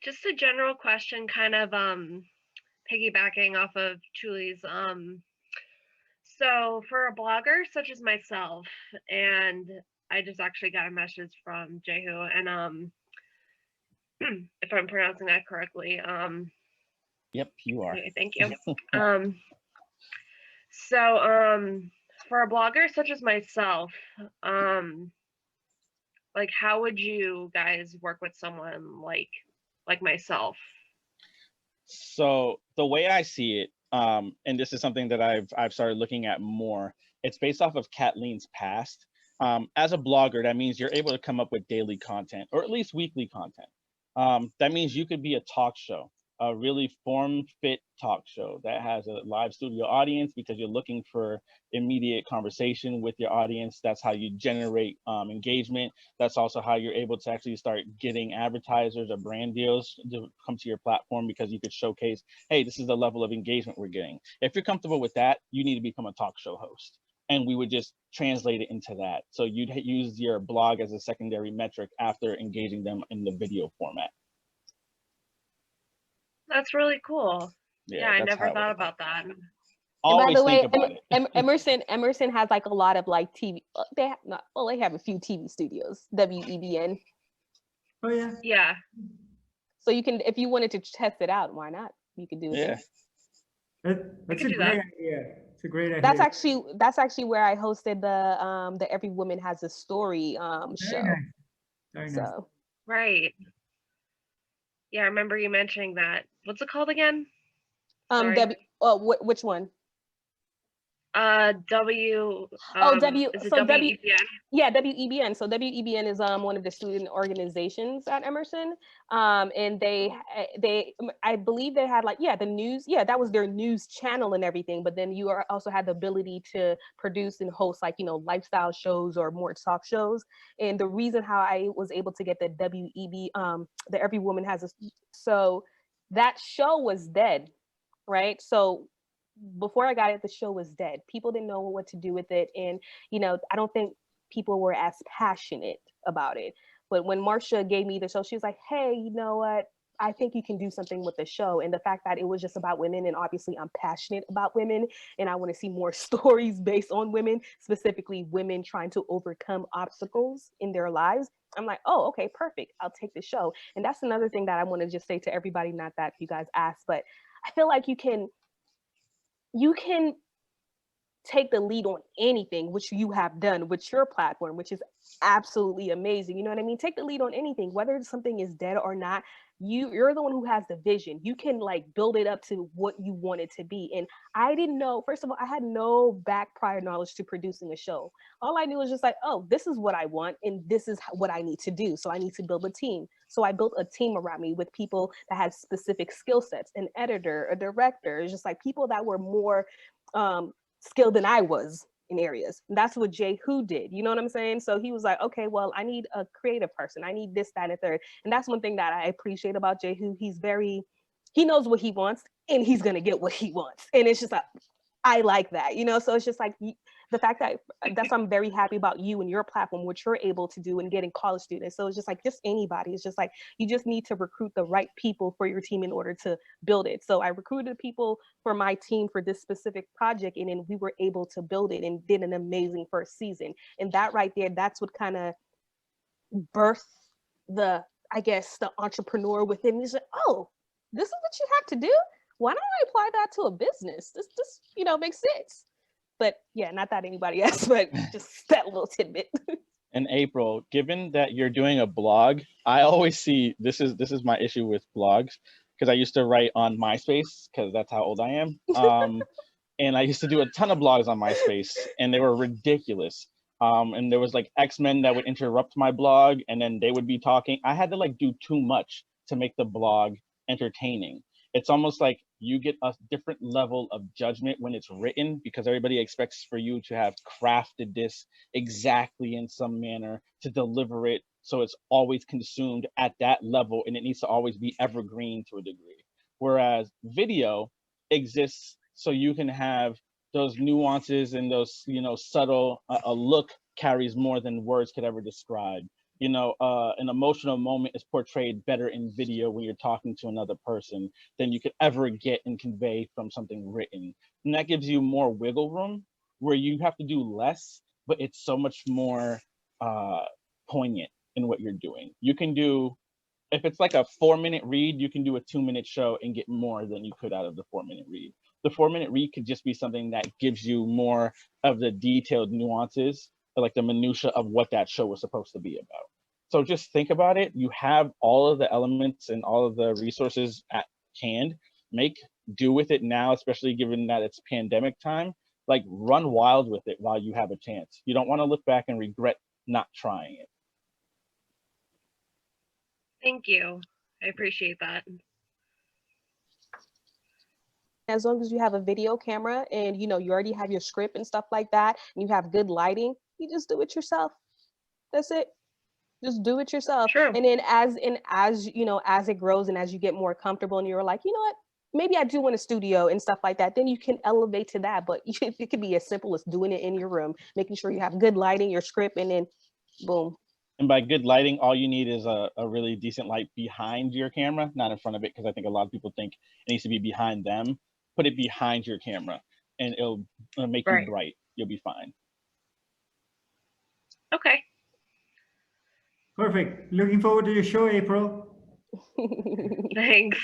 Just a general question, kind of piggybacking off of Julie's. So for a blogger such as myself, and I just actually got a message from Jehue, and if I'm pronouncing that correctly, Yep, you are. okay, thank you. So for a blogger such as myself, like how would you guys work with someone like myself? So the way I see it, and this is something that I've started looking at more, it's based off of Katleen's past. As a blogger, that means you're able to come up with daily content or at least weekly content. That means you could be a talk show, a really form-fit talk show that has a live studio audience because you're looking for immediate conversation with your audience. That's how you generate engagement. That's also how you're able to actually start getting advertisers or brand deals to come to your platform because you could showcase, hey, this is the level of engagement we're getting. If you're comfortable with that, you need to become a talk show host. And we would just translate it into that. So you'd use your blog as a secondary metric after engaging them in the video format. That's really cool. Yeah, I that's never how thought about that. And by always the think way, about it. Emerson has like a lot of like TV. They have not. Well, they have a few TV studios. WEBN. Oh yeah. Yeah. So you can, if you wanted to test it out, why not? You could do it. Yeah. That's a great idea. It's a great idea. That's actually where I hosted the Every Woman Has a Story show. Nice. Very nice. So right. Yeah, I remember you mentioning that. What's it called again? which one? W. Is it so WEBN? Yeah, WEBN. So WEBN is one of the student organizations at Emerson, and they I believe they had like the news. Yeah, that was their news channel and everything. But then you also had the ability to produce and host like lifestyle shows or more talk shows. And the reason how I was able to get the the Every Woman Has a, so that show was dead, right? So before I got it, the show was dead. People didn't know what to do with it. And, I don't think people were as passionate about it. But when Marcia gave me the show, she was like, hey, you know what? I think you can do something with the show. And the fact that it was just about women, and obviously I'm passionate about women, and I want to see more stories based on women, specifically women trying to overcome obstacles in their lives. I'm like, oh, okay, perfect. I'll take the show. And that's another thing that I want to just say to everybody, not that you guys asked, but I feel like you can take the lead on anything, which you have done with your platform, which is absolutely amazing. You know what I mean? Take the lead on anything, whether something is dead or not. You're the one who has the vision. You can like build it up to what you want it to be. And I didn't know, first of all, I had no prior knowledge to producing a show. All I knew was just like, oh, this is what I want, and this is what I need to do. So I need to build a team. So I built a team around me with people that had specific skill sets, an editor, a director. It's just like people that were more skilled than I was in areas. And that's what Jehue did. You know what I'm saying? So he was like, okay, well, I need a creative person. I need this, that, and a third. And that's one thing that I appreciate about Jehue. He knows what he wants, and he's going to get what he wants. And it's just like, I like that, so it's just like the fact that's why I'm very happy about you and your platform, what you're able to do and getting college students. So it's just like, just anybody. It's just like, you just need to recruit the right people for your team in order to build it. So I recruited people for my team for this specific project, and then we were able to build it and did an amazing first season. And that right there, that's what kind of birthed the entrepreneur within me. Is like, oh, this is what you have to do? Why don't I apply that to a business? This makes sense. But yeah, not that anybody else, but just that little tidbit. And April, given that you're doing a blog, I always see this is my issue with blogs, because I used to write on MySpace, because that's how old I am. And I used to do a ton of blogs on MySpace, and they were ridiculous. And there was like X-Men that would interrupt my blog, and then they would be talking. I had to like do too much to make the blog entertaining. It's almost like you get a different level of judgment when it's written, because everybody expects for you to have crafted this exactly in some manner to deliver it. So it's always consumed at that level, and it needs to always be evergreen to a degree. Whereas video exists so you can have those nuances and those, subtle, a look carries more than words could ever describe. You know, an emotional moment is portrayed better in video when you're talking to another person than you could ever get and convey from something written. And that gives you more wiggle room where you have to do less, but it's so much more poignant in what you're doing. You can do, if it's like a 4-minute read, you can do a 2-minute show and get more than you could out of the 4-minute read. The 4-minute read could just be something that gives you more of the detailed nuances, like the minutia of what that show was supposed to be about. So just think about it. You have all of the elements and all of the resources at hand. Make do with it now, especially given that it's pandemic time. Like, run wild with it while you have a chance. You don't want to look back and regret not trying it. Thank you. I appreciate that. As long as you have a video camera and you know you already have your script and stuff like that, and you have good lighting, you just do it yourself. That's it. Just do it yourself. True. And then as you know, as it grows and as you get more comfortable and you're like, you know what, maybe I do want a studio and stuff like that, then you can elevate to that. But it could be as simple as doing it in your room, making sure you have good lighting, your script, and then boom. And by good lighting, all you need is a really decent light behind your camera, not in front of it, because I think a lot of people think it needs to be behind them. Put it behind your camera and it'll make you bright. You'll be fine. Okay. Perfect. Looking forward to your show, April. Thanks.